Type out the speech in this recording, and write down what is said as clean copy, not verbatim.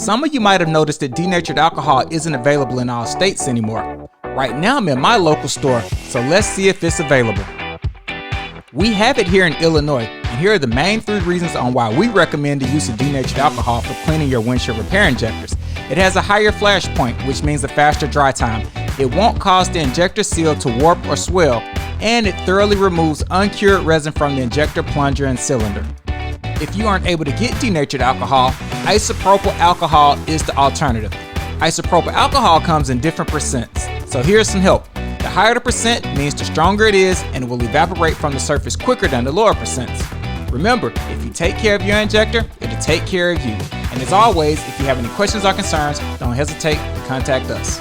Some of you might have noticed that denatured alcohol isn't available in all states anymore. Right now I'm in my local store, so let's see if it's available. We have it here in Illinois, and here are the main 3 reasons on why we recommend the use of denatured alcohol for cleaning your windshield repair injectors. It has a higher flashpoint, which means a faster dry time. It won't cause the injector seal to warp or swell, and it thoroughly removes uncured resin from the injector, plunger, and cylinder. If you aren't able to get denatured alcohol, isopropyl alcohol is the alternative. Isopropyl alcohol comes in different percents, so here's some help. The higher the percent means the stronger it is and it will evaporate from the surface quicker than the lower percents. Remember, if you take care of your injector, it'll take care of you. And as always, if you have any questions or concerns, don't hesitate to contact us.